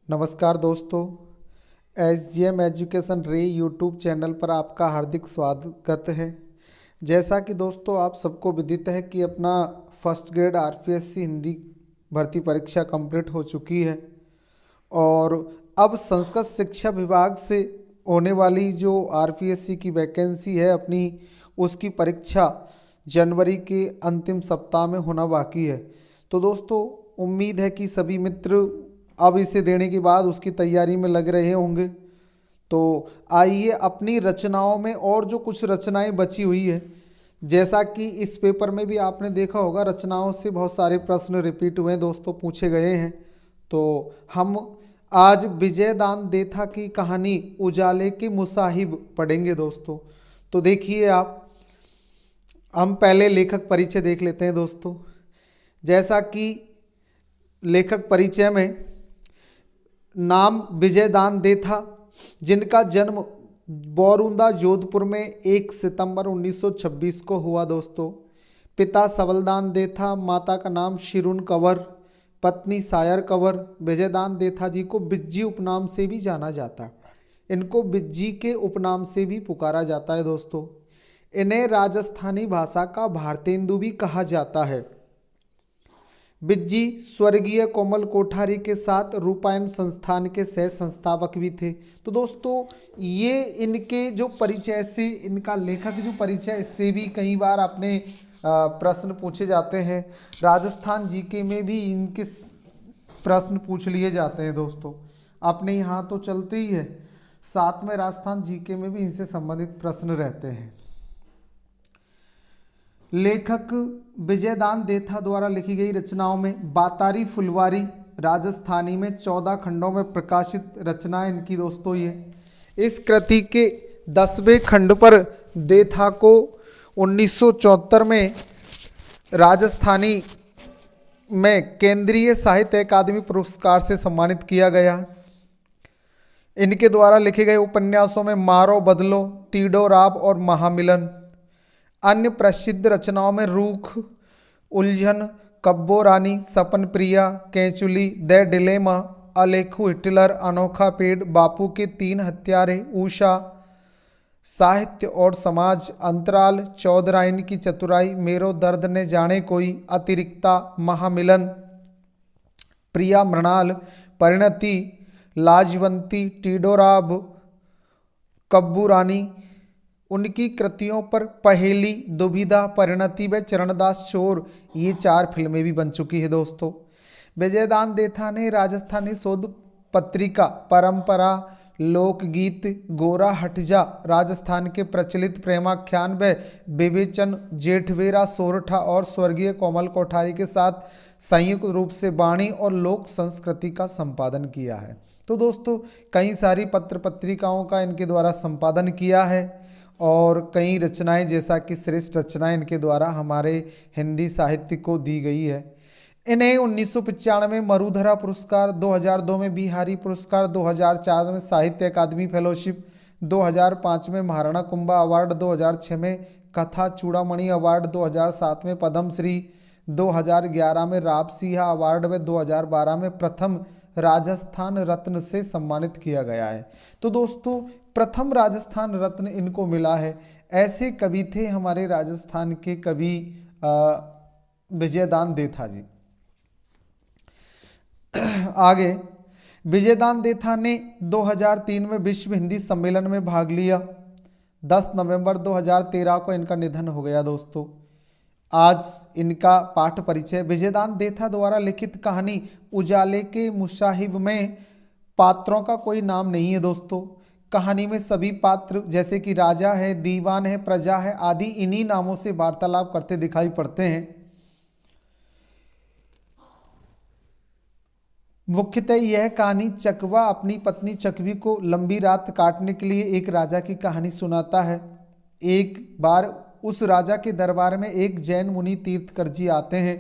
नमस्कार दोस्तों। SGM education रे यूट्यूब चैनल पर आपका हार्दिक स्वागत है। जैसा कि दोस्तों आप सबको विदित है कि अपना फर्स्ट ग्रेड RPSC हिंदी भर्ती परीक्षा कंप्लीट हो चुकी है और अब संस्कृत शिक्षा विभाग से होने वाली जो RPSC की वैकेंसी है अपनी, उसकी परीक्षा जनवरी के अंतिम सप्ताह में होना बाकी है। तो दोस्तों उम्मीद है कि सभी मित्र अब इसे देने के बाद उसकी तैयारी में लग रहे होंगे। तो आइए अपनी रचनाओं में और जो कुछ रचनाएं बची हुई है, जैसा कि इस पेपर में भी आपने देखा होगा रचनाओं से बहुत सारे प्रश्न रिपीट हुए दोस्तों, पूछे गए हैं। तो हम आज विजय दान देथा की कहानी उजाले के मुसाहिब पढ़ेंगे दोस्तों। तो देखिए आप, हम पहले लेखक परिचय देख लेते हैं दोस्तों। जैसा कि लेखक परिचय में नाम विजय दान देथा, जिनका जन्म बोरुंदा जोधपुर में 1 सितंबर 1926 को हुआ दोस्तों। पिता सबलदान देथा, माता का नाम शिरुन कंवर, पत्नी सायर कंवर। विजय दान देथा जी को बिज्जी उपनाम से भी जाना जाता है, इनको बिज्जी के उपनाम से भी पुकारा जाता है दोस्तों। इन्हें राजस्थानी भाषा का भारतेंदु भी कहा जाता है। बिज्जी स्वर्गीय कोमल कोठारी के साथ रूपायन संस्थान के सह संस्थापक भी थे। तो दोस्तों ये इनके जो परिचय से, इनका लेखक जो परिचय से भी कई बार अपने प्रश्न पूछे जाते हैं। राजस्थान जीके में भी इनके प्रश्न पूछ लिए जाते हैं दोस्तों। अपने यहाँ तो चलते ही है, साथ में राजस्थान जीके में भी इनसे संबंधित प्रश्न रहते हैं। लेखक विजयदान देथा द्वारा लिखी गई रचनाओं में बातारी फुलवारी राजस्थानी में 14 खंडों में प्रकाशित रचना इनकी दोस्तों। ये इस कृति के 10वें खंड पर देथा को 1974 में राजस्थानी में केंद्रीय साहित्य अकादमी पुरस्कार से सम्मानित किया गया। इनके द्वारा लिखे गए उपन्यासों में मारो बदलो, तीडो राब और महामिलन। अन्य प्रसिद्ध रचनाओं में रूख, उलझन, कब्बो रानी, सपन प्रिया, केंचुली, द डिलेमा, अलेखू हिटलर, अनोखा पेड़, बापू के 3 हत्यारे, ऊषा, साहित्य और समाज, अंतराल, चौधराइन की चतुराई, मेरो दर्द ने जाने कोई, अतिरिक्ता, महामिलन, प्रिया मृणाल, परिणति, लाजवंती, टीडोराब, कब्बू रानी। उनकी कृतियों पर पहेली, दुविधा, परिणति व चरणदास चोर, ये 4 फिल्में भी बन चुकी है दोस्तों। विजयदान देथा ने राजस्थानी शोध पत्रिका, परंपरा, लोकगीत, गोरा हटजा, राजस्थान के प्रचलित प्रेमाख्यान व विवेचन, जेठवेरा, सोरठा और स्वर्गीय कोमल कोठारी के साथ संयुक्त रूप से वाणी और लोक संस्कृति का संपादन किया है। तो दोस्तों कई सारी पत्र पत्रिकाओं का इनके द्वारा संपादन किया है और कई रचनाएं, जैसा कि श्रेष्ठ रचनाएं इनके द्वारा हमारे हिंदी साहित्य को दी गई है। इन्हें 1995 में मरुधरा पुरस्कार, 2002 में बिहारी पुरस्कार, 2004 में साहित्य अकादमी फेलोशिप, 2005 में महाराणा कुंभा अवार्ड, 2006 में कथा चूड़ामणि अवार्ड, 2007 में पद्मश्री, 2011 में राबसिंहा अवार्ड व 2012 में प्रथम राजस्थान रत्न से सम्मानित किया गया है। तो दोस्तों प्रथम राजस्थान रत्न इनको मिला है। ऐसे कवि थे हमारे राजस्थान के कवि विजयदान देथा जी। आगे विजयदान देथा ने 2003 में विश्व हिंदी सम्मेलन में भाग लिया। 10 नवंबर 2013 को इनका निधन हो गया दोस्तों। आज इनका पाठ परिचय। विजयदान देथा द्वारा लिखित कहानी उजाले के मुसाहिब में पात्रों का कोई नाम नहीं है दोस्तों। कहानी में सभी पात्र जैसे कि राजा है, दीवान है, प्रजा है आदि इन्हीं नामों से वार्तालाप करते दिखाई पड़ते हैं। मुख्यतः यह कहानी चकवा अपनी पत्नी चकवी को लंबी रात काटने के लिए एक राजा की कहानी सुनाता है। एक बार उस राजा के दरबार में एक जैन मुनि तीर्थकर जी आते हैं।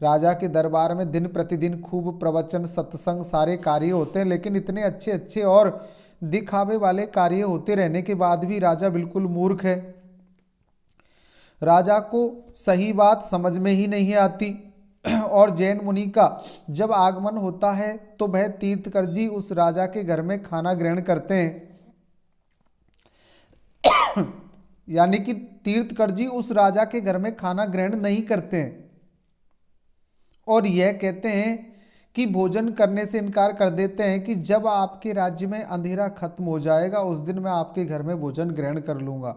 राजा के दरबार में दिन प्रतिदिन खूब प्रवचन, सत्संग सारे कार्य होते हैं, लेकिन इतने अच्छे अच्छे और दिखावे वाले कार्य होते रहने के बाद भी राजा बिल्कुल मूर्ख है। राजा को सही बात समझ में ही नहीं आती। और जैन मुनि का जब आगमन होता है तो वह तीर्थकर जी उस राजा के घर में खाना ग्रहण करते हैं। यानी कि तीर्थकर जी उस राजा के घर में खाना ग्रहण नहीं करते हैं और यह कहते हैं कि भोजन करने से इनकार कर देते हैं कि जब आपके राज्य में अंधेरा खत्म हो जाएगा उस दिन मैं आपके घर में भोजन ग्रहण कर लूँगा।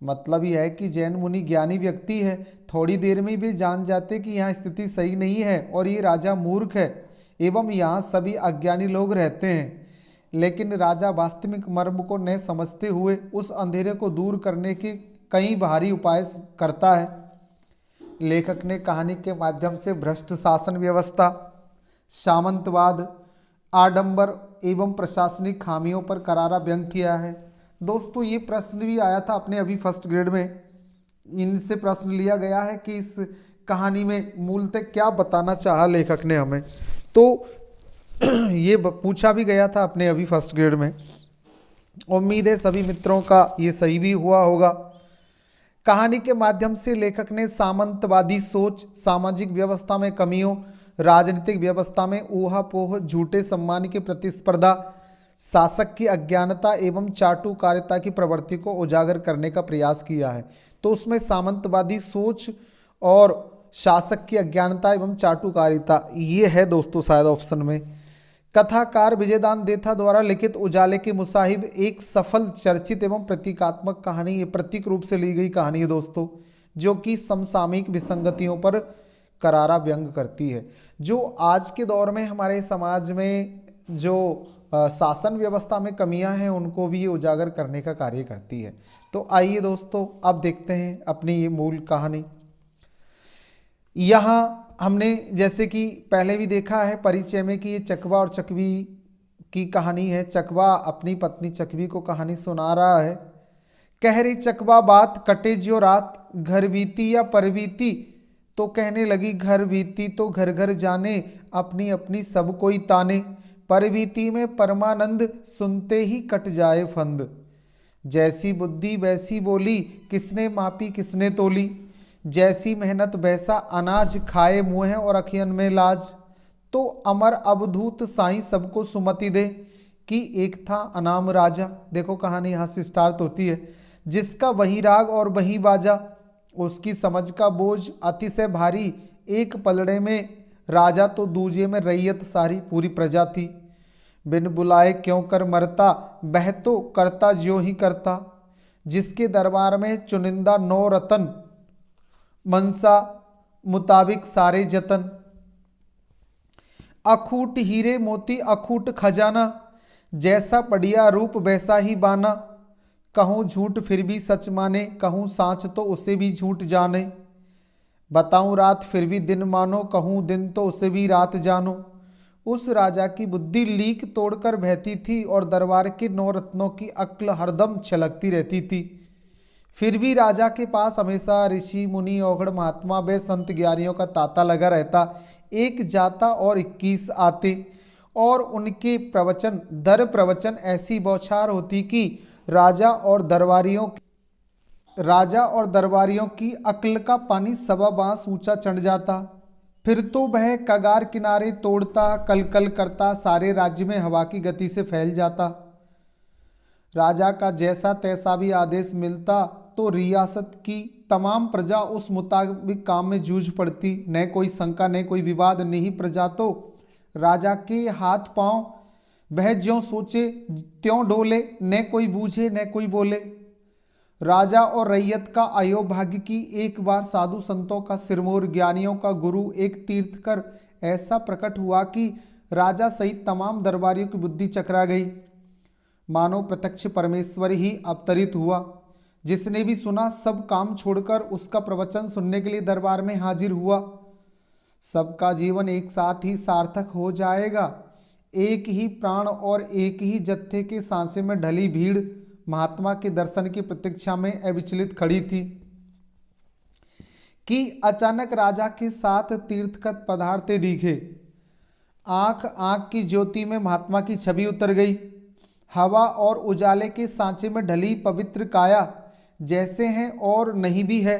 मतलब यह है कि जैन मुनि ज्ञानी व्यक्ति है, थोड़ी देर में भी जान जाते कि यहाँ स्थिति सही नहीं है और ये राजा मूर्ख है एवं यहाँ सभी अज्ञानी लोग रहते हैं। लेकिन राजा वास्तविक मर्म को न समझते हुए उस अंधेरे को दूर करने के कई भारी उपाय करता है। लेखक ने कहानी के माध्यम से भ्रष्ट शासन व्यवस्था, सामंतवाद, आडंबर एवं प्रशासनिक खामियों पर करारा व्यंग किया है। दोस्तों ये प्रश्न भी आया था अपने अभी फर्स्ट ग्रेड में, इनसे प्रश्न लिया गया है कि इस कहानी में मूलतः क्या बताना चाहा लेखक ने हमें, तो ये पूछा भी गया था अपने अभी फर्स्ट ग्रेड में। उम्मीद है सभी मित्रों का ये सही भी हुआ होगा। कहानी के माध्यम से लेखक ने सामंतवादी सोच, सामाजिक व्यवस्था में कमियों, राजनीतिक व्यवस्था में ऊहापोह, झूठे सम्मान की प्रतिस्पर्धा, शासक की अज्ञानता एवं चाटुकारिता की प्रवृत्ति को उजागर करने का प्रयास किया है। तो उसमें सामंतवादी सोच और शासक की अज्ञानता एवं चाटुकारिता ये है दोस्तों शायद ऑप्शन में। कथाकार विजयदान देथा द्वारा लिखित उजाले की मुसाहिब एक सफल, चर्चित एवं प्रतीकात्मक कहानी, ये प्रतीक रूप से ली गई कहानी है दोस्तों, जो कि समसामयिक विसंगतियों पर करारा व्यंग करती है। जो आज के दौर में हमारे समाज में जो शासन व्यवस्था में कमियां हैं उनको भी ये उजागर करने का कार्य करती है। तो आइए दोस्तों अब देखते हैं अपनी ये मूल कहानी। यहाँ हमने जैसे कि पहले भी देखा है परिचय में कि ये चकवा और चकवी की कहानी है। चकवा अपनी पत्नी चकवी को कहानी सुना रहा है। कह रही चकवा बात, कटे ज्यों रात, घर बीती या पर बीती, तो कहने लगी घर बीती तो घर घर जाने, अपनी अपनी सब कोई ताने, पर बीती में परमानंद, सुनते ही कट जाए फंद। जैसी बुद्धि वैसी बोली, किसने मापी किसने तोली, जैसी मेहनत वैसा अनाज, खाए मुँह और अखियन में लाज। तो अमर अवधूत साईं सबको सुमति दे, कि एक था अनाम राजा। देखो कहानी यहाँ से स्टार्ट होती है। जिसका वही राग और वही बाजा, उसकी समझ का बोझ अतिशय भारी, एक पलड़े में राजा तो दूजे में रैयत सारी, पूरी प्रजा थी। बिन बुलाए क्यों कर मरता, बह तो करता ज्यों ही करता। जिसके दरबार में चुनिंदा 9 रतन, मनसा मुताबिक सारे जतन। अखूट हीरे मोती अखूट खजाना, जैसा पड़िया रूप वैसा ही बाना। कहूँ झूठ फिर भी सच माने, कहूँ साँच तो उसे भी झूठ जाने। बताऊँ रात फिर भी दिन मानो, कहूँ दिन तो उसे भी रात जानो। उस राजा की बुद्धि लीक तोड़कर बहती थी और दरबार के 9 रत्नों की अक्ल हरदम छलकती रहती थी। फिर भी राजा के पास हमेशा ऋषि मुनि औघड़ महात्मा व संत ज्ञानियों का तांता लगा रहता। एक जाता और 21 आते और उनके प्रवचन दर प्रवचन ऐसी बौछार होती कि राजा और दरबारियों की अक्ल का पानी 1.25 बांस ऊंचा चढ़ जाता। फिर तो वह कगार किनारे तोड़ता, कल कल करता, सारे राज्य में हवा की गति से फैल जाता। राजा का जैसा तैसा भी आदेश मिलता तो रियासत की तमाम प्रजा उस मुताबिक काम में जूझ पड़ती। न कोई शंका न कोई विवाद, नहीं प्रजा तो राजा के हाथ पांव, वह ज्यों सोचे त्यों डोले, न कोई बूझे न कोई बोले। राजा और रैयत का अयोभाग्य की एक बार साधु संतों का सिरमौर, ज्ञानियों का गुरु, एक तीर्थकर ऐसा प्रकट हुआ कि राजा सहित तमाम दरबारियों की बुद्धि चकरा गई। मानो प्रत्यक्ष परमेश्वर ही अवतरित हुआ। जिसने भी सुना सब काम छोड़कर उसका प्रवचन सुनने के लिए दरबार में हाजिर हुआ। सबका जीवन एक साथ ही सार्थक हो जाएगा। एक ही प्राण और एक ही जत्थे के सांसे में ढली भीड़ महात्मा के दर्शन की प्रतीक्षा में अविचलित खड़ी थी कि अचानक राजा के साथ तीर्थकत पधारते दिखे। आंख आंख की ज्योति में महात्मा की छवि उतर गई। हवा और उजाले के सांचे में ढली पवित्र काया जैसे हैं और नहीं भी है।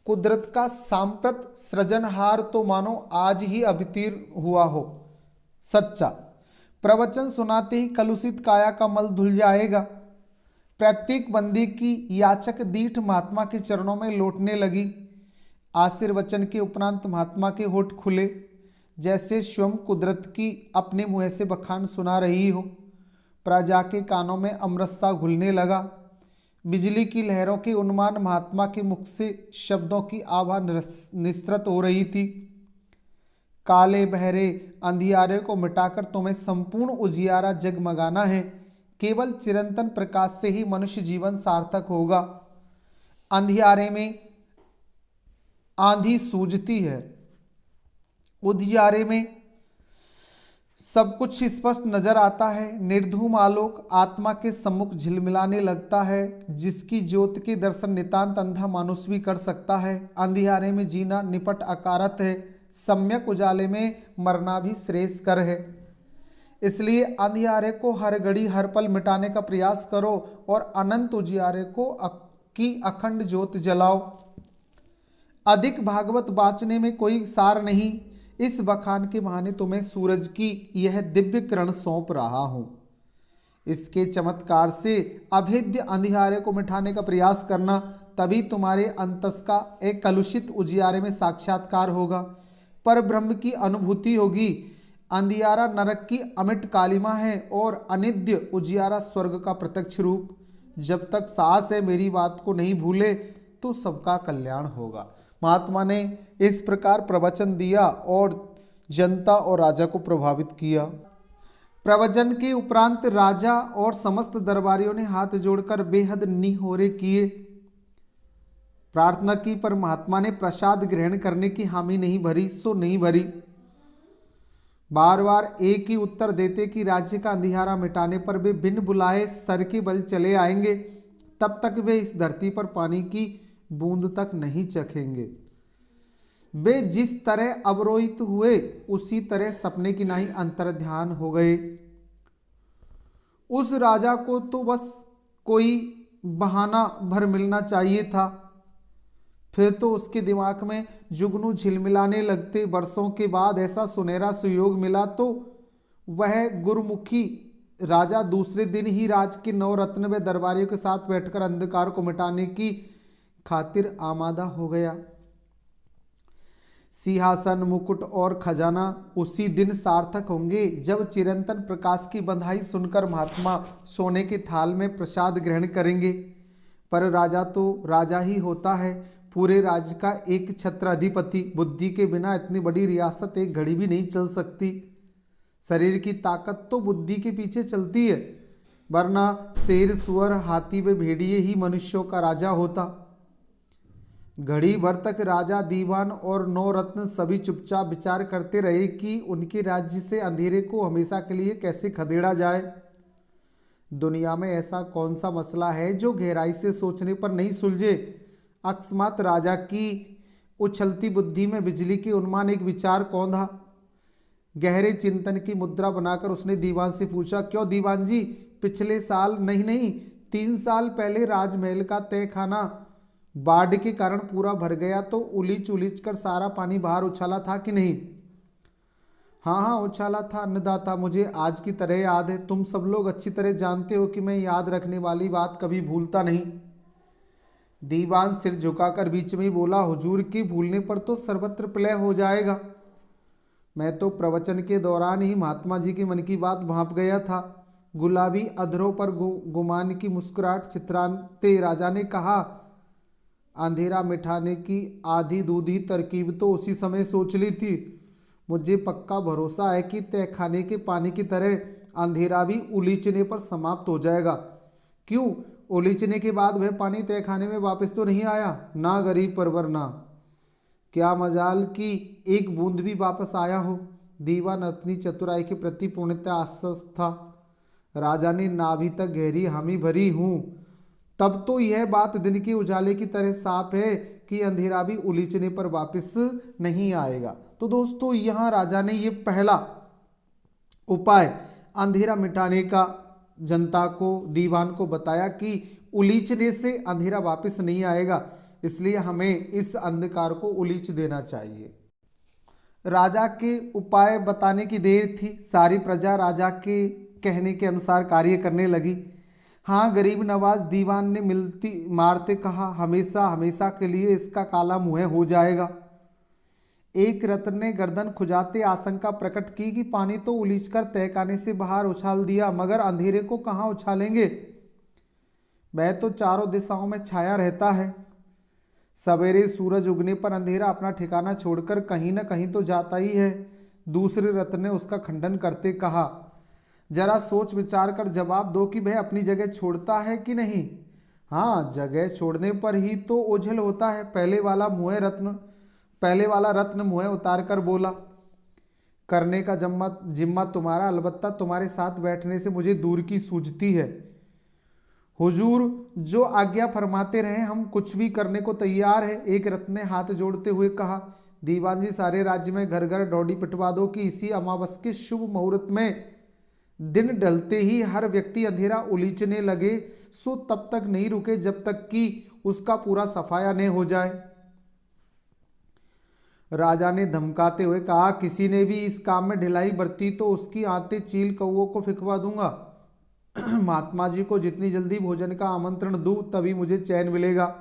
कुदरत का सांप्रत सृजनहार तो मानो आज ही अवतीर्ण हुआ हो। सच्चा प्रवचन सुनाते ही कलुषित काया का मल धुल जाएगा। प्रत्येक बंदे की याचक दीठ महात्मा के चरणों में लौटने लगी। आशीर्वचन के उपरांत महात्मा के होठ खुले, जैसे स्वयं कुदरत की अपने मुंह से बखान सुना रही हो। प्रजा के कानों में अमृत सा घुलने लगा। बिजली की लहरों के उन्माद महात्मा के मुख से शब्दों की आभा निस्सृत हो रही थी। काले बहरे अंधियारे को मिटाकर तुम्हें संपूर्ण उजियारा जगमगाना है। केवल चिरंतन प्रकाश से ही मनुष्य जीवन सार्थक होगा। अंधियारे में आंधी सूझती है, उजियारे में सब कुछ स्पष्ट नजर आता है। निर्धूम आलोक आत्मा के सम्मुख झिलमिलाने लगता है, जिसकी ज्योति के दर्शन नितांत अंधा मानुष भी कर सकता है। अंधियारे में जीना निपट अकारत है, सम्यक उजाले में मरना भी श्रेयस्कर है। इसलिए अंधियारे को हर घड़ी हर पल मिटाने का प्रयास करो और अनंत उजियारे को की अखंड ज्योत जलाओ। अधिक भागवत बाँचने में कोई सार नहीं। इस बखान के बहाने तुम्हें सूरज की यह दिव्य किरण सौंप रहा हूं। इसके चमत्कार से अभेद्य अंधियारे को मिटाने का प्रयास करना, तभी तुम्हारे अंतस का एक कलुषित उजियारे में साक्षात्कार होगा, पर ब्रह्म की अनुभूति होगी। अंधियारा नरक की अमिट कालिमा है और अनिद्य उजियारा स्वर्ग का प्रत्यक्ष रूप। जब तक सांस है मेरी बात को नहीं भूले तो सबका कल्याण होगा। महात्मा ने इस प्रकार प्रवचन दिया और जनता और राजा को प्रभावित किया। प्रवचन के उपरांत राजा और समस्त दरबारियों ने हाथ जोड़कर बेहद निहोरे किए, प्रार्थना की, पर महात्मा ने प्रसाद ग्रहण करने की हामी नहीं भरी सो नहीं भरी। बार बार एक ही उत्तर देते कि राज्य का अंधियारा मिटाने पर वे बिन बुलाए सर के बल चले आएंगे, तब तक वे इस धरती पर पानी की बूंद तक नहीं चखेंगे। वे जिस तरह अवरोहित हुए उसी तरह सपने की नाई अंतर्ध्यान हो गए। उस राजा को तो बस कोई बहाना भर मिलना चाहिए था, फिर तो उसके दिमाग में जुगनू झिलमिलाने लगते। वर्षों के बाद ऐसा सुनहरा सुयोग मिला तो वह गुरुमुखी राजा दूसरे दिन ही राज के 9 रत्नवे दरबारियों के साथ बैठकर अंधकार को मिटाने की खातिर आमादा हो गया। सिंहासन, मुकुट और खजाना उसी दिन सार्थक होंगे जब चिरंतन प्रकाश की बंधाई सुनकर महात्मा सोने के थाल में प्रसाद ग्रहण करेंगे। पर राजा तो राजा ही होता है, पूरे राज्य का एक छत्र अधिपति। बुद्धि के बिना इतनी बड़ी रियासत एक घड़ी भी नहीं चल सकती। शरीर की ताकत तो बुद्धि के पीछे चलती है, वरना शेर, सुअर, हाथी व भेड़िए ही मनुष्यों का राजा होता। घड़ी भर तक राजा, दीवान और 9 रत्न सभी चुपचाप विचार करते रहे कि उनके राज्य से अंधेरे को हमेशा के लिए कैसे खदेड़ा जाए। दुनिया में ऐसा कौन सा मसला है जो गहराई से सोचने पर नहीं सुलझे। अकस्मात राजा की उछलती बुद्धि में बिजली के उन्माद एक विचार कौंधा। गहरे चिंतन की मुद्रा बनाकर उसने दीवान से पूछा, क्यों दीवान जी, पिछले साल नहीं 3 साल पहले राजमहल का तहखाना बाढ़ के कारण पूरा भर गया तो उलीच उलीच कर सारा पानी बाहर उछाला था कि नहीं? हाँ उछाला था अन्नदाता, मुझे आज की तरह याद है। तुम सब लोग अच्छी तरह जानते हो कि मैं याद रखने वाली बात कभी भूलता नहीं। दीवान सिर झुकाकर बीच में ही बोला, हुजूर के भूलने पर तो सर्वत्र प्रलय हो जाएगा। मैं तो प्रवचन के दौरान ही महात्मा जी के मन की बात भांप गया था। गुलाबी अधरों पर गुमान की मुस्कुराहट चित्राते राजा ने कहा, अंधेरा मिटाने की आधी दूधी तरकीब तो उसी समय सोच ली थी। मुझे पक्का भरोसा है कि तहखाने के पानी की तरह अंधेरा भी उलीचने पर समाप्त हो जाएगा। क्यों? उलीचने के बाद वह पानी तहखाने में वापस तो नहीं आया? ना गरीब परवर ना। क्या मजाल कि एक बूंद भी वापस आया हो। दीवान अपनी चतुराई के प्रति पूर्णतः आश्वस्त था। राजा ने नाभि तक गहरी हामी भरी हूँ। तब तो यह बात दिन के उजाले की तरह साफ है कि अंधेरा भी उलीचने पर वापस नहीं आएगा। तो दोस्तों, यहाँ राजा ने ये पहला उपाय अंधेरा मिटाने का जनता को, दीवान को बताया कि उलीचने से अंधेरा वापस नहीं आएगा। इसलिए हमें इस अंधकार को उलीच देना चाहिए। राजा के उपाय बताने की देर थी। सारी प्रजा राजा के कहने के अनुसार कार्य करने लगी। हाँ, गरीब नवाज दीवान ने मिलती मारते कहा, हमेशा हमेशा के लिए इसका काला मुंह हो जाएगा। एक रत्न ने गर्दन खुजाते आशंका प्रकट की कि पानी तो उलीचकर तहखाने से बाहर उछाल दिया, मगर अंधेरे को कहाँ उछालेंगे? वह तो चारों दिशाओं में छाया रहता है। सवेरे सूरज उगने पर अंधेरा अपना ठिकाना छोड़कर कहीं न कहीं तो जाता ही है। दूसरे रत्न ने उसका खंडन करते कहा, जरा सोच विचार कर जवाब दो कि वह अपनी जगह छोड़ता है कि नहीं। हाँ, जगह छोड़ने पर ही तो ओझल होता है। पहले वाला रत्न मुँह उतार कर बोला, करने का जिम्मा तुम्हारा, अलबत्ता तुम्हारे साथ बैठने से मुझे दूर की सूझती है। हुजूर जो आज्ञा फरमाते रहे, हम कुछ भी करने को तैयार है। एक रत्न ने हाथ जोड़ते हुए कहा, दीवान जी, सारे राज्य में घर घर डौडी पिटवा दो कि इसी अमावस के शुभ मुहूर्त में दिन ढलते ही हर व्यक्ति अंधेरा उलीचने लगे, सो तब तक नहीं रुके जब तक कि उसका पूरा सफाया न हो जाए। राजा ने धमकाते हुए कहा, किसी ने भी इस काम में ढिलाई बरती तो उसकी आंतें चील कौओं को फिकवा दूंगा। महात्मा जी को जितनी जल्दी भोजन का आमंत्रण दूं तभी मुझे चैन मिलेगा।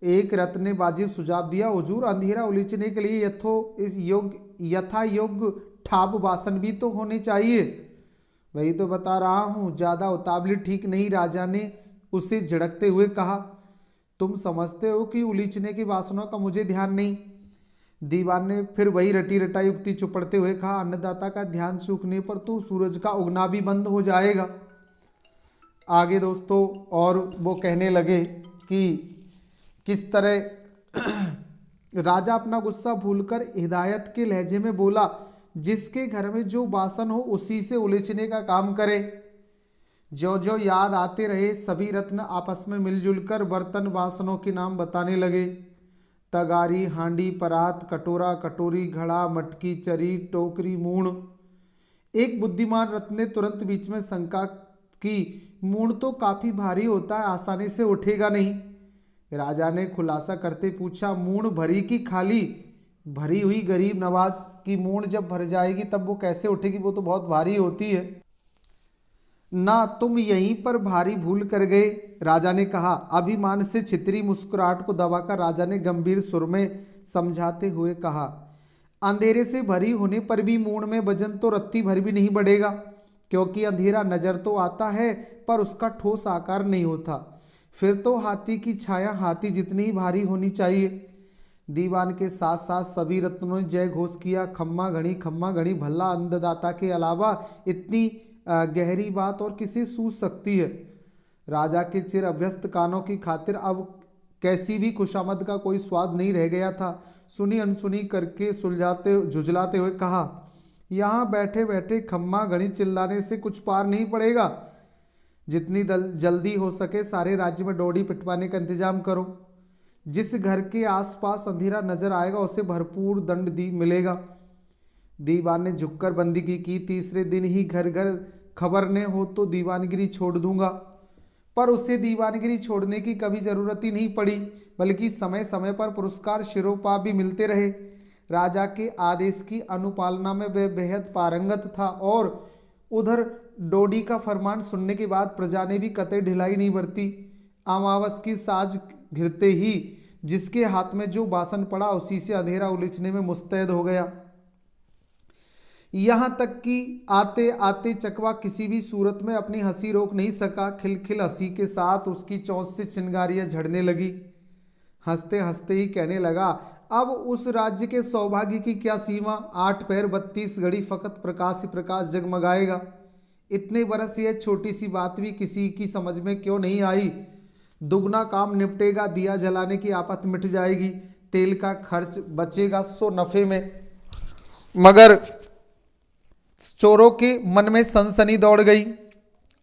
एक रत्न ने वाजिब सुझाव दिया, हुजूर अंधेरा उलीचने के लिए यथा योग्य ठाब वासन भी तो होने चाहिए। वही तो बता रहा हूँ, ज्यादा उतावली ठीक नहीं। राजा ने उसे झिड़कते हुए कहा, तुम समझते हो कि उलीचने की वासनों का मुझे ध्यान नहीं। दीवान ने फिर वही रटी रटाई उक्ति चुपड़ते हुए कहा, अन्नदाता का ध्यान सूखने पर तो सूरज का उगना भी बंद हो जाएगा। आगे दोस्तों और वो कहने लगे कि किस तरह राजा अपना गुस्सा भूलकर हिदायत के लहजे में बोला, जिसके घर में जो वासन हो उसी से उलीचने का काम करे। जो जो याद आते रहे सभी रत्न आपस में मिलजुल कर बर्तन वासनों के नाम बताने लगे। तगारी, हांडी, परात, कटोरा, कटोरी, घड़ा, मटकी, चरी, टोकरी, मूण। एक बुद्धिमान रत्न ने तुरंत बीच में शंका की, मूण तो काफी भारी होता है, आसानी से उठेगा नहीं। राजा ने खुलासा करते पूछा, मूण भरी की खाली? भरी हुई गरीब नवाज की मूण जब भर जाएगी तब वो कैसे उठेगी? वो तो बहुत भारी होती है ना। तुम यहीं पर भारी भूल कर गए, राजा ने कहा। अभिमान से छितरी मुस्कुराहट को दबाकर राजा ने गंभीर सुर में समझाते हुए कहा, अंधेरे से भरी होने पर भी मूण में वजन तो रत्ती भर भी नहीं बढ़ेगा, क्योंकि अंधेरा नजर तो आता है पर उसका ठोस आकार नहीं होता। फिर तो हाथी की छाया हाथी जितनी ही भारी होनी चाहिए। दीवान के साथ साथ सभी रत्नों ने जय घोष किया, खम्मा घड़ी भल्ला अन्नदाता के अलावा इतनी गहरी बात और किसे सूझ सकती है। राजा के चिर अभ्यस्त कानों की खातिर अब कैसी भी खुशामद का कोई स्वाद नहीं रह गया था। सुनी अनसुनी करके झुझलाते हुए कहा, यहाँ बैठे बैठे खम्मा घड़ी चिल्लाने से कुछ पार नहीं पड़ेगा। जितनी जल्दी हो सके सारे राज्य में डोडी पिटवाने का इंतजाम करो। जिस घर के आसपास अंधेरा नजर आएगा उसे भरपूर दंड मिलेगा। दीवान ने झुककर बंदगी की। तीसरे दिन ही घर घर खबर ने हो तो दीवानगिरी छोड़ दूंगा। पर उसे दीवानगिरी छोड़ने की कभी जरूरत ही नहीं पड़ी, बल्कि समय समय पर पुरस्कार शिरोपा भी मिलते रहे। राजा के आदेश की अनुपालना में वह बेहद पारंगत था और उधर डोडी का फरमान सुनने के बाद प्रजा ने भी कतई ढिलाई नहीं बरती। अमावस की साज घिरते ही जिसके हाथ में जो बासन पड़ा उसी से अंधेरा उलीचने में मुस्तैद हो गया। यहां तक कि आते आते चकवा किसी भी सूरत में अपनी हंसी रोक नहीं सका। खिलखिल हंसी के साथ उसकी चोंच से चिंगारियां झड़ने लगी। हंसते हंसते ही कहने लगा, अब उस राज्य के सौभाग्य की क्या सीमा। 8 पैर 32 घड़ी फकत प्रकाश ही प्रकाश जगमगाएगा। इतने बरस यह छोटी सी बात भी किसी की समझ में क्यों नहीं आई। दुगना काम निपटेगा, दिया जलाने की आफत मिट जाएगी, तेल का खर्च बचेगा सो नफे में। मगर चोरों के मन में सनसनी दौड़ गई।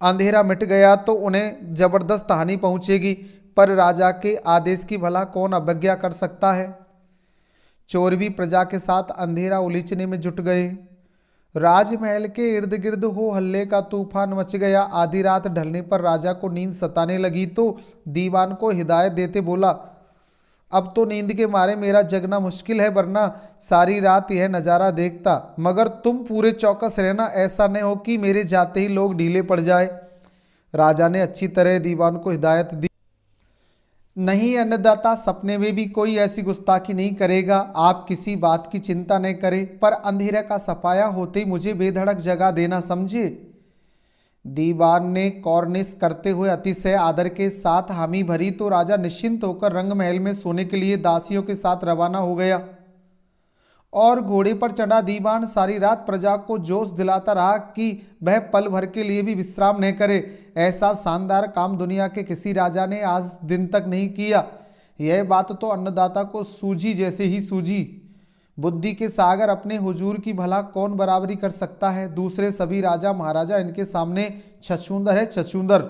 अंधेरा मिट गया तो उन्हें जबरदस्त हानि पहुंचेगी, पर राजा के आदेश की भला कौन अवज्ञा कर सकता है। चोर भी प्रजा के साथ अंधेरा उलीचने में जुट गए। राजमहल के इर्द गिर्द हो हल्ले का तूफान मच गया। आधी रात ढलने पर राजा को नींद सताने लगी तो दीवान को हिदायत देते बोला, अब तो नींद के मारे मेरा जगना मुश्किल है, वरना सारी रात यह नज़ारा देखता। मगर तुम पूरे चौकस रहना, ऐसा न हो कि मेरे जाते ही लोग ढीले पड़ जाए। राजा ने अच्छी तरह दीवान को हिदायत दी, नहीं अन्नदाता, सपने में भी कोई ऐसी गुस्ताखी नहीं करेगा। आप किसी बात की चिंता न करें, पर अंधेरे का सफाया होते ही मुझे बेधड़क जगा देना, समझे। दीवान ने कॉर्निश करते हुए अतिशय आदर के साथ हामी भरी तो राजा निश्चिंत होकर रंग महल में सोने के लिए दासियों के साथ रवाना हो गया और घोड़े पर चढ़ा दीवान सारी रात प्रजा को जोश दिलाता रहा कि वह पल भर के लिए भी विश्राम न करे। ऐसा शानदार काम दुनिया के किसी राजा ने आज दिन तक नहीं किया। यह बात तो अन्नदाता को सूझी जैसे ही सूझी। बुद्धि के सागर अपने हुजूर की भला कौन बराबरी कर सकता है। दूसरे सभी राजा महाराजा इनके सामने छछूंदर है, छछूंदर।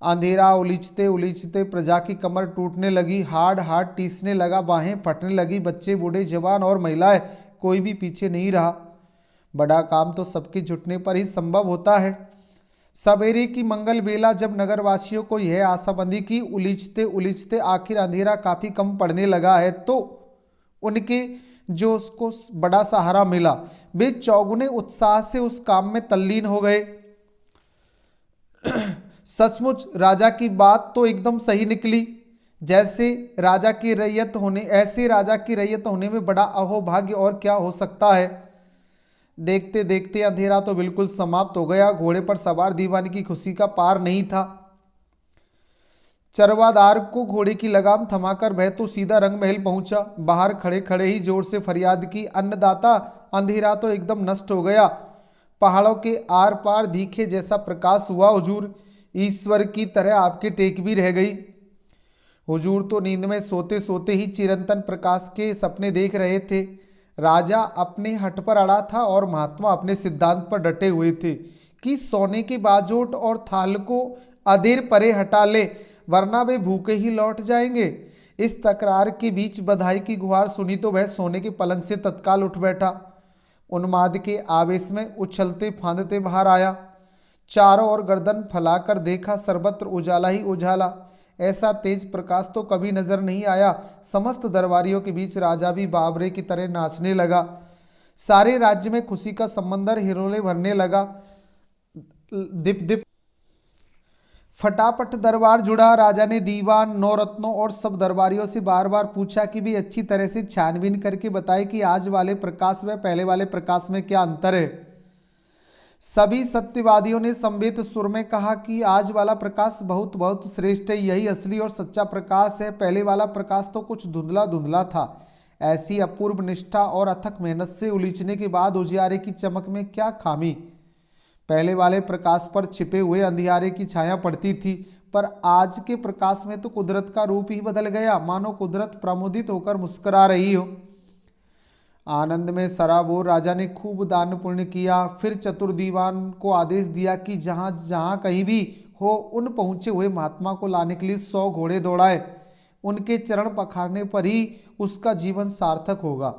अंधेरा उलीचते उलीचते प्रजा की कमर टूटने लगी, हाड हाड टीसने लगा, बाहें फटने लगी। बच्चे बूढ़े जवान और महिलाएं, कोई भी पीछे नहीं रहा। बड़ा काम तो सबके जुटने पर ही संभव होता है। सवेरे की मंगल बेला जब नगरवासियों को यह आशा बंधी कि उलीचते उलीचते आखिर अंधेरा काफी कम पड़ने लगा है, तो उनके जो उसको बड़ा सहारा मिला, वे चौगुने उत्साह से उस काम में तल्लीन हो गए। सचमुच राजा की बात तो एकदम सही निकली। ऐसे राजा की रैयत होने में बड़ा अहोभाग्य और क्या हो सकता है। देखते देखते अंधेरा तो बिल्कुल समाप्त हो गया। घोड़े पर सवार दीवान की खुशी का पार नहीं था। चरवादार को घोड़े की लगाम थमाकर वह तो सीधा रंग महल पहुंचा। बाहर खड़े खड़े ही जोर से फरियाद की, अन्नदाता, अंधेरा तो एकदम नष्ट हो गया। पहाड़ों के आर पार दिखे जैसा प्रकाश हुआ हुजूर। ईश्वर की तरह आपकी टेक भी रह गई। हुजूर तो नींद में सोते सोते ही चिरंतन प्रकाश के सपने देख रहे थे। राजा अपने हठ पर अड़ा था और महात्मा अपने सिद्धांत पर डटे हुए थे कि सोने के बाजोट और थाल को अधेर परे हटा ले, वरना वे भूखे ही लौट जाएंगे। इस तकरार के बीच बधाई की गुहार सुनी तो वह सोने के पलंग से तत्काल उठ बैठा। उन्माद के आवेश में उछलते फांदते बाहर आया। चारों ओर गर्दन फैलाकर देखा, सर्वत्र उजाला ही उजाला। ऐसा तेज प्रकाश तो कभी नजर नहीं आया। समस्त दरबारियों के बीच राजा भी बाबरे की तरह नाचने लगा। सारे राज्य में खुशी का समंदर हिरोले भरने लगा। दिप दिप फटाफट दरबार जुड़ा। राजा ने दीवान, नौरत्नों और सब दरबारियों से बार बार पूछा कि भी अच्छी तरह से छानबीन करके बताए कि आज वाले प्रकाश व पहले वाले प्रकाश में क्या अंतर है। सभी सत्यवादियों ने संवेद सुर में कहा कि आज वाला प्रकाश बहुत बहुत श्रेष्ठ है, यही असली और सच्चा प्रकाश है। पहले वाला प्रकाश तो कुछ धुंधला धुंधला था। ऐसी अपूर्व निष्ठा और अथक मेहनत से उलीचने के बाद उजियारे की चमक में क्या खामी। पहले वाले प्रकाश पर छिपे हुए अंधियारे की छाया पड़ती थी, पर आज के प्रकाश में तो कुदरत का रूप ही बदल गया, मानो कुदरत प्रमोदित होकर मुस्कुरा रही हो। आनंद में सराबोर राजा ने खूब दान पुण्य किया। फिर चतुर दीवान को आदेश दिया कि जहाँ जहाँ कहीं भी हो उन पहुँचे हुए महात्मा को लाने के लिए 100 घोड़े दौड़ाए। उनके चरण पखारने पर ही उसका जीवन सार्थक होगा।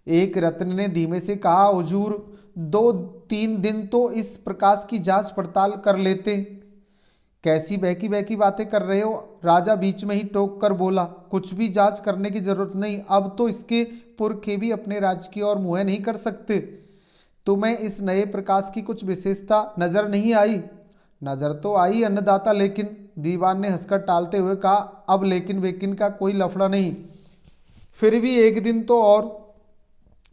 एक रत्न ने धीमे से कहा, हुजूर 2-3 दिन तो इस प्रकाश की जांच पड़ताल कर लेते। कैसी बहकी बहकी बातें कर रहे हो, राजा बीच में ही टोक कर बोला। कुछ भी जांच करने की जरूरत नहीं, अब तो इसके पुरखे भी अपने राज्य की ओर मुँह नहीं कर सकते। तुम्हें इस नए प्रकाश की कुछ विशेषता नजर नहीं आई? नजर तो आई अन्नदाता, लेकिन, दीवान ने हंसकर टालते हुए कहा। अब लेकिन वेकिन का कोई लफड़ा नहीं, फिर भी एक दिन तो और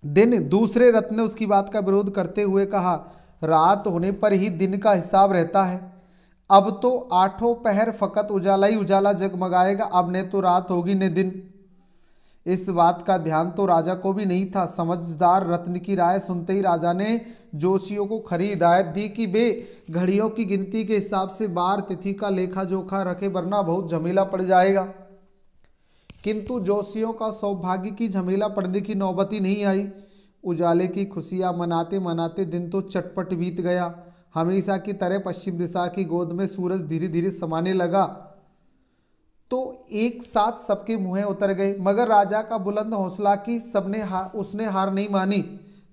दिन। दूसरे रत्न ने उसकी बात का विरोध करते हुए कहा, रात होने पर ही दिन का हिसाब रहता है। अब तो 8 पहर फकत उजाला ही उजाला जगमगाएगा, अब न तो रात होगी न दिन। इस बात का ध्यान तो राजा को भी नहीं था। समझदार रत्न की राय सुनते ही राजा ने जोशियों को खरी हिदायत दी कि वे घड़ियों की गिनती के हिसाब से बार तिथि का लेखा जोखा रखे, वरना बहुत झमेला पड़ जाएगा। किंतु जोशियों का सौभाग्य की झमेला पड़ने की नौबत ही नहीं आई। उजाले की खुशियां मनाते मनाते दिन तो चटपट बीत गया। हमेशा की तरह पश्चिम दिशा की गोद में सूरज धीरे धीरे समाने लगा तो एक साथ सबके मुँह उतर गए। मगर राजा का बुलंद हौसला की उसने हार नहीं मानी।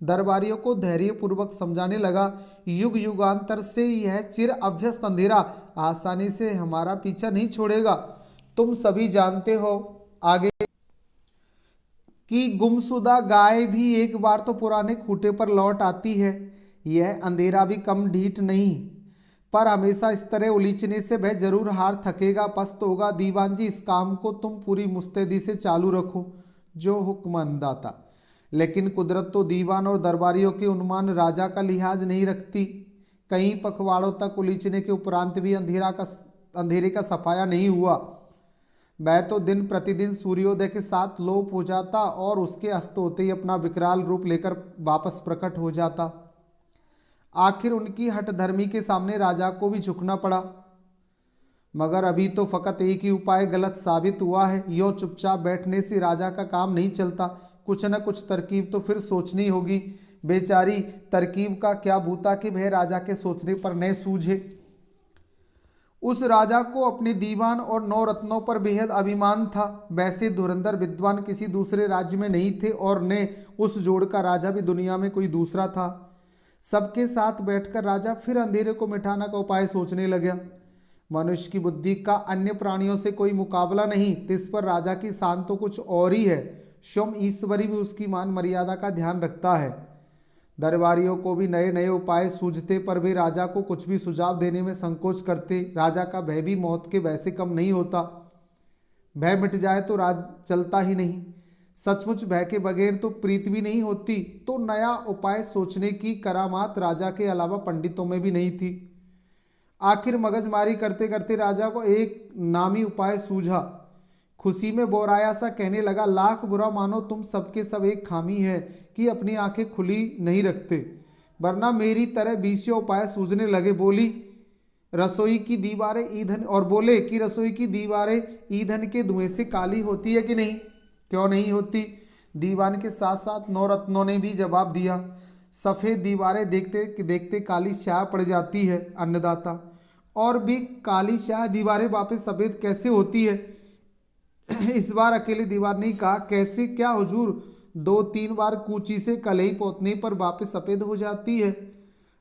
दरबारियों को धैर्यपूर्वक समझाने लगा, युग युगांतर से यह चिर अभ्यस्त अंधेरा आसानी से हमारा पीछा नहीं छोड़ेगा। तुम सभी जानते हो आगे कि गुमशुदा गाय भी एक बार तो पुराने खूंटे पर लौट आती है। यह अंधेरा भी कम ढीठ नहीं, पर हमेशा इस तरह उलीचने से वह जरूर हार थकेगा, पस्त होगा। दीवान जी, इस काम को तुम पूरी मुस्तैदी से चालू रखो, जो हुक्म अंदाता। लेकिन कुदरत तो दीवान और दरबारियों के अनुमान राजा का लिहाज नहीं रखती। कई पखवाड़ों तक उलीचने के उपरांत भी अंधेरे का सफाया नहीं हुआ। वह तो दिन प्रतिदिन सूर्योदय के साथ लोप हो जाता और उसके अस्त होते ही अपना विकराल रूप लेकर वापस प्रकट हो जाता। आखिर उनकी हठधर्मी के सामने राजा को भी झुकना पड़ा। मगर अभी तो फकत एक ही उपाय गलत साबित हुआ है। यूं चुपचाप बैठने से राजा का काम नहीं चलता, कुछ न कुछ तरकीब तो फिर सोचनी होगी। बेचारी तरकीब का क्या बूता कि वह राजा के सोचने पर न सूझे। उस राजा को अपने दीवान और 9 रत्नों पर बेहद अभिमान था। वैसे धुरंधर विद्वान किसी दूसरे राज्य में नहीं थे और न उस जोड़ का राजा भी दुनिया में कोई दूसरा था। सबके साथ बैठकर राजा फिर अंधेरे को मिटाने का उपाय सोचने लगा। मनुष्य की बुद्धि का अन्य प्राणियों से कोई मुकाबला नहीं, इस पर राजा की शान तो कुछ और ही है। स्वयं ईश्वरी भी उसकी मान मर्यादा का ध्यान रखता है। दरबारियों को भी नए नए उपाय सूझते, पर वे राजा को कुछ भी सुझाव देने में संकोच करते। राजा का भय भी मौत के वैसे कम नहीं होता। भय मिट जाए तो राज चलता ही नहीं। सचमुच भय के बगैर तो प्रीत भी नहीं होती। तो नया उपाय सोचने की करामात राजा के अलावा पंडितों में भी नहीं थी। आखिर मगजमारी करते करते राजा को एक नामी उपाय सूझा। खुशी में बोराया सा कहने लगा, लाख बुरा मानो तुम सबके सब एक खामी है कि अपनी आंखें खुली नहीं रखते, वरना मेरी तरह 20 उपाय सूझने लगे। रसोई की दीवारें ईंधन और बोले कि रसोई की दीवारें ईंधन के धुएं से काली होती है कि नहीं? क्यों नहीं होती? दीवान के साथ साथ 9 रत्नों ने भी जवाब दिया। सफ़ेद दीवारें देखते देखते काली स्याह पड़ जाती है अन्नदाता। और भी काली स्याह दीवारें वापस सफ़ेद कैसे होती है? इस बार अकेले दीवान ने कहा, कैसे क्या हुजूर? 2-3 बार कूची से कलई पोतने पर वापस सफ़ेद हो जाती है।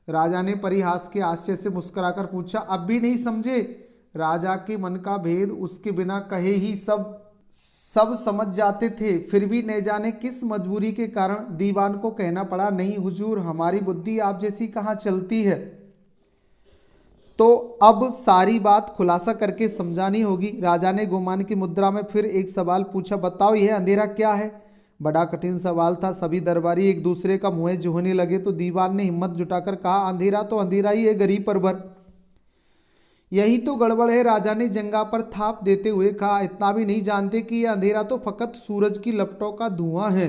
राजा ने परिहास के हास्य से मुस्कुराकर पूछा, अब भी नहीं समझे? राजा के मन का भेद उसके बिना कहे ही सब समझ जाते थे, फिर भी न जाने किस मजबूरी के कारण दीवान को कहना पड़ा, नहीं हुजूर, हमारी बुद्धि आप जैसी कहाँ चलती है। तो अब सारी बात खुलासा करके समझानी होगी। राजा ने गुमान की मुद्रा में फिर एक सवाल पूछा, बताओ यह अंधेरा क्या है? बड़ा कठिन सवाल था। सभी दरबारी एक दूसरे का मुँह जोहने लगे तो दीवान ने हिम्मत जुटाकर कहा, अंधेरा तो अंधेरा ही है गरीब परवर। यही तो गड़बड़ है, राजा ने जंगा पर थाप देते हुए कहा। इतना भी नहीं जानते कि यह अंधेरा तो फकत सूरज की लपटों का धुआं है।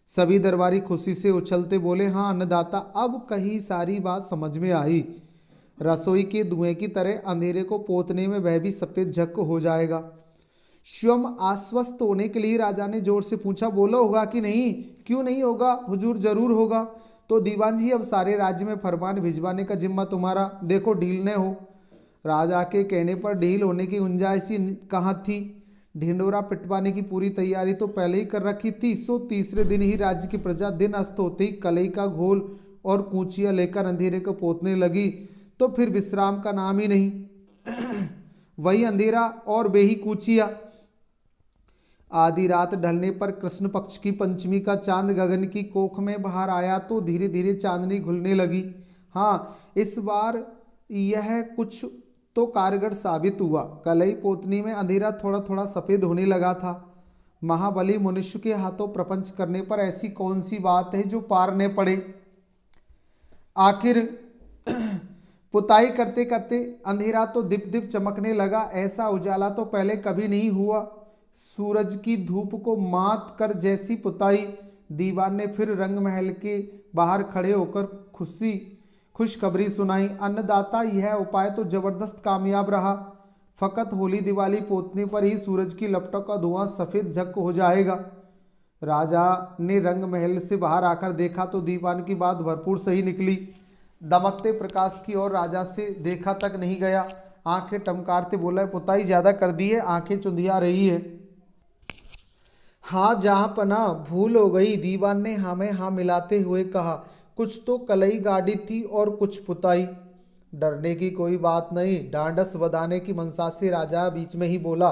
सभी दरबारी खुशी से उछलते बोले, हाँ अन्नदाता, अब कहीं सारी बात समझ में आई। रसोई के धुएं की तरह अंधेरे को पोतने में वह भी सफेद झक हो जाएगा। स्वयं आश्वस्त होने के लिए राजा ने जोर से पूछा, बोलो होगा कि नहीं? क्यों नहीं होगा हुजूर, जरूर होगा। तो दीवान जी, अब सारे राज्य में फरमान भिजवाने का जिम्मा तुम्हारा, देखो ढील न हो। राजा के कहने पर ढील होने की गुंजाइश कहाँ थी? ढिंडोरा पिटवाने की पूरी तैयारी तो पहले ही कर रखी थी। सो तीसरे दिन ही राज्य की प्रजा दिन अस्त होते ही कलई का घोल और कूचियाँ लेकर अंधेरे को पोतने लगी। तो फिर विश्राम का नाम ही नहीं। वही अंधेरा और बेही कूचिया। आधी रात ढलने पर कृष्ण पक्ष की पंचमी का चांद गगन की कोख में बाहर आया तो धीरे धीरे चांदनी घुलने लगी। हाँ, इस बार यह कुछ तो कारगर साबित हुआ। कलई पोतनी में अंधेरा थोड़ा थोड़ा सफ़ेद होने लगा था। महाबली मनुष्य के हाथों प्रपंच करने पर ऐसी कौन सी बात है जो पार न पड़े? आखिर पुताई करते करते अंधेरा तो दिप दिप चमकने लगा। ऐसा उजाला तो पहले कभी नहीं हुआ। सूरज की धूप को मात कर जैसी पुताई। दीवान ने फिर रंग महल के बाहर खड़े होकर खुशखबरी सुनाई, अन्नदाता, यह उपाय तो जबरदस्त कामयाब रहा। फकत होली दिवाली पोतने पर ही सूरज की लपटों का धुआं सफ़ेद झक हो जाएगा। राजा ने रंग महल से बाहर आकर देखा तो दीवान की बात भरपूर सही निकली। दमकते प्रकाश की ओर राजा से देखा तक नहीं गया। आंखें टमकारते बोला, पुताई ज्यादा कर दी है, आंखें चुंधिया रही है। हाँ जहाँ पना भूल हो गई, दीवान ने हाँ में हाँ मिलाते हुए कहा। कुछ तो कलई गाड़ी थी और कुछ पुताई। डरने की कोई बात नहीं, डांडस बधाने की मनसा से राजा बीच में ही बोला।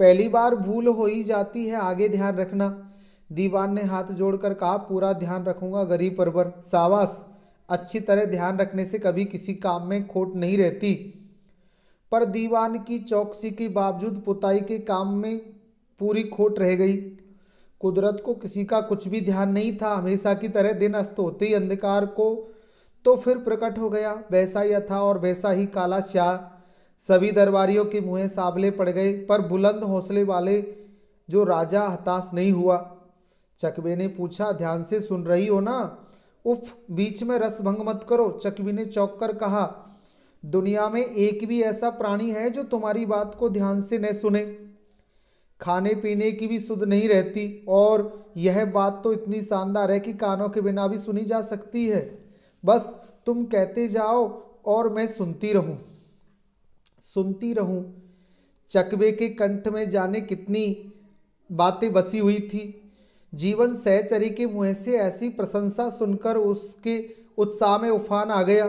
पहली बार भूल हो ही जाती है, आगे ध्यान रखना। दीवान ने हाथ जोड़कर कहा, पूरा ध्यान रखूंगा गरीब परवर। सावास, अच्छी तरह ध्यान रखने से कभी किसी काम में खोट नहीं रहती। पर दीवान की चौकसी के बावजूद पुताई के काम में पूरी खोट रह गई। कुदरत को किसी का कुछ भी ध्यान नहीं था। हमेशा की तरह दिन अस्त होते ही अंधकार को तो फिर प्रकट हो गया। वैसा ही था और वैसा ही काला स्याह। सभी दरबारियों के मुंह साबले पड़ गए, पर बुलंद हौसले वाले जो राजा हताश नहीं हुआ। चकबे ने पूछा, ध्यान से सुन रही हो ना? उफ, बीच में रस भंग मत करो। चकबी ने चौंक कर कहा, दुनिया में एक भी ऐसा प्राणी है जो तुम्हारी बात को ध्यान से न सुने। खाने पीने की भी सुध नहीं रहती, और यह बात तो इतनी शानदार है कि कानों के बिना भी सुनी जा सकती है। बस तुम कहते जाओ और मैं सुनती रहूं। चकबे के कंठ में जाने कितनी बातें बसी हुई थी। जीवन सहचरी के मुंह से ऐसी प्रशंसा सुनकर उसके उत्साह में उफान आ गया।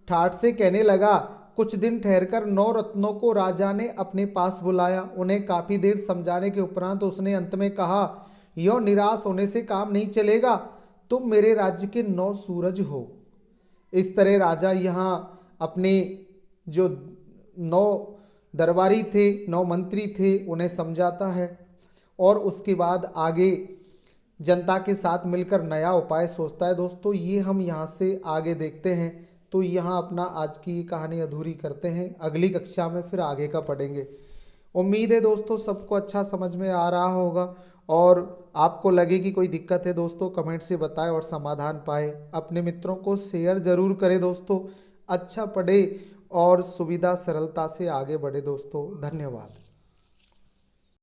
ठाठ से कहने लगा, कुछ दिन ठहरकर 9 रत्नों को राजा ने अपने पास बुलाया। उन्हें काफी देर समझाने के उपरांत उसने अंत में कहा, यो निराश होने से काम नहीं चलेगा। तुम मेरे राज्य के 9 सूरज हो। इस तरह राजा यहाँ अपने जो 9 दरबारी थे, 9 मंत्री थे, उन्हें समझाता है और उसके बाद आगे जनता के साथ मिलकर नया उपाय सोचता है। दोस्तों ये हम यहाँ से आगे देखते हैं। तो यहाँ अपना आज की कहानी अधूरी करते हैं, अगली कक्षा में फिर आगे का पढ़ेंगे। उम्मीद है दोस्तों सबको अच्छा समझ में आ रहा होगा, और आपको लगे कि कोई दिक्कत है दोस्तों कमेंट से बताएं और समाधान पाए। अपने मित्रों को शेयर ज़रूर करें दोस्तों। अच्छा पढ़े और सुविधा सरलता से आगे बढ़े दोस्तों। धन्यवाद।